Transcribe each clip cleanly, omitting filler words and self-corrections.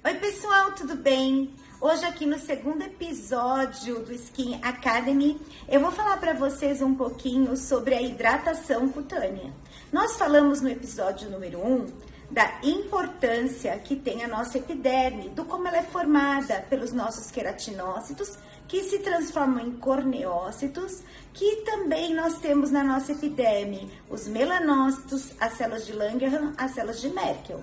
Oi pessoal, tudo bem? Hoje aqui no segundo episódio do Skin Academy, eu vou falar para vocês um pouquinho sobre a hidratação cutânea. Nós falamos no episódio número 1 da importância que tem a nossa epiderme, do como ela é formada pelos nossos queratinócitos, que se transformam em corneócitos, que também nós temos na nossa epiderme os melanócitos, as células de Langerhans, as células de Merkel.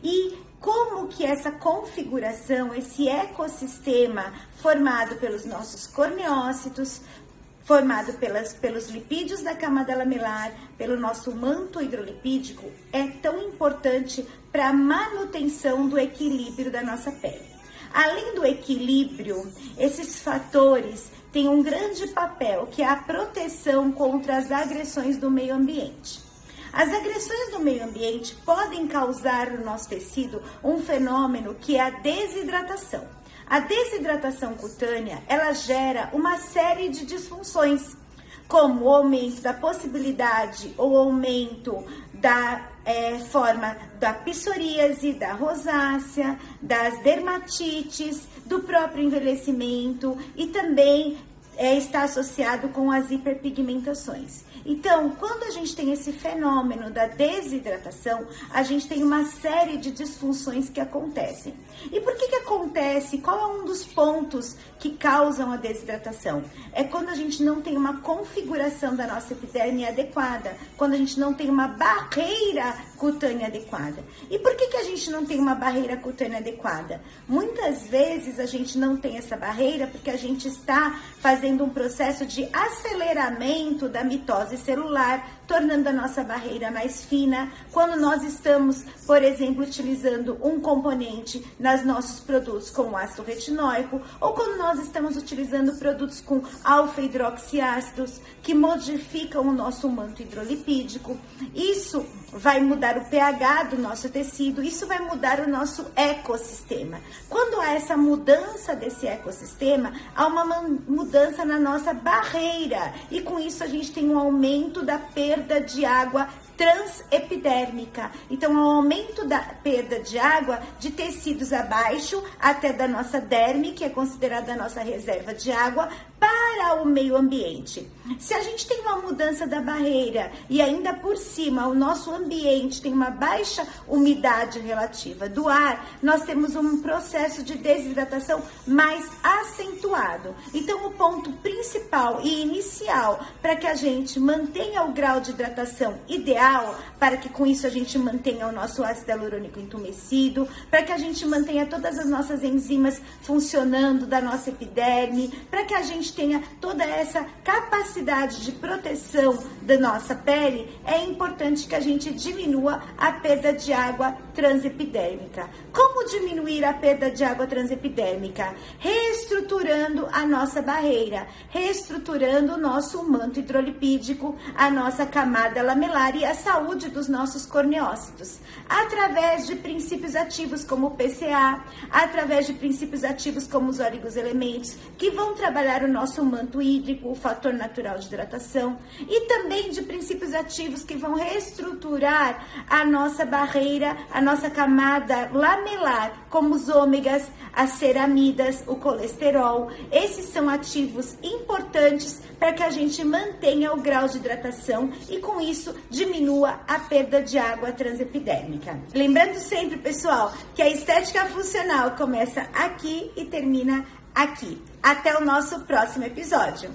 E como que essa configuração, esse ecossistema formado pelos nossos corneócitos, formado pelos lipídios da camada lamelar, pelo nosso manto hidrolipídico, é tão importante para a manutenção do equilíbrio da nossa pele. Além do equilíbrio, esses fatores têm um grande papel, que é a proteção contra as agressões do meio ambiente. As agressões do meio ambiente podem causar no nosso tecido um fenômeno que é a desidratação. A desidratação cutânea, ela gera uma série de disfunções, como o aumento da possibilidade ou aumento da forma da psoríase, da rosácea, das dermatites, do próprio envelhecimento e também está associado com as hiperpigmentações. Então, quando a gente tem esse fenômeno da desidratação, a gente tem uma série de disfunções que acontecem. E por que acontece? Qual é um dos pontos que causam a desidratação? É quando a gente não tem uma configuração da nossa epiderme adequada, quando a gente não tem uma barreira cutânea adequada. E por que a gente não tem uma barreira cutânea adequada? Muitas vezes a gente não tem essa barreira porque a gente está fazendo um processo de aceleramento da mitose celular, tornando a nossa barreira mais fina. Quando nós estamos, por exemplo, utilizando um componente nos nossos produtos como ácido retinóico, ou quando nós estamos utilizando produtos com alfa-hidroxiácidos que modificam o nosso manto hidrolipídico, isso vai mudar o pH do nosso tecido, isso vai mudar o nosso ecossistema. Quando há essa mudança desse ecossistema, há uma mudança na nossa barreira, e com isso a gente tem um aumento da perda de água transepidérmica. Então, o aumento da perda de água de tecidos abaixo até da nossa derme, que é considerada a nossa reserva de água, para o meio ambiente. Se a gente tem uma mudança da barreira e ainda por cima o nosso ambiente tem uma baixa umidade relativa do ar, nós temos um processo de desidratação mais acentuado. Então, o ponto principal e inicial para que a gente mantenha o grau de hidratação ideal, para que com isso a gente mantenha o nosso ácido hialurônico entumecido, para que a gente mantenha todas as nossas enzimas funcionando da nossa epiderme, para que a gente tenha toda essa capacidade de proteção da nossa pele, é importante que a gente diminua a perda de água transepidérmica. Como diminuir a perda de água transepidérmica? Reestruturando a nossa barreira, reestruturando o nosso manto hidrolipídico, a nossa camada lamelar e a saúde dos nossos corneócitos, através de princípios ativos como o PCA, através de princípios ativos como os oligoselementos, que vão trabalhar o nosso manto hídrico, o fator natural de hidratação, e também de princípios ativos que vão reestruturar a nossa barreira, a nossa camada lamelar, como os ômegas, as ceramidas, o colesterol. Esses são ativos importantes para que a gente mantenha o grau de hidratação e com isso diminua a perda de água transepidérmica. Lembrando sempre, pessoal, que a estética funcional começa aqui e termina aqui. Até o nosso próximo episódio.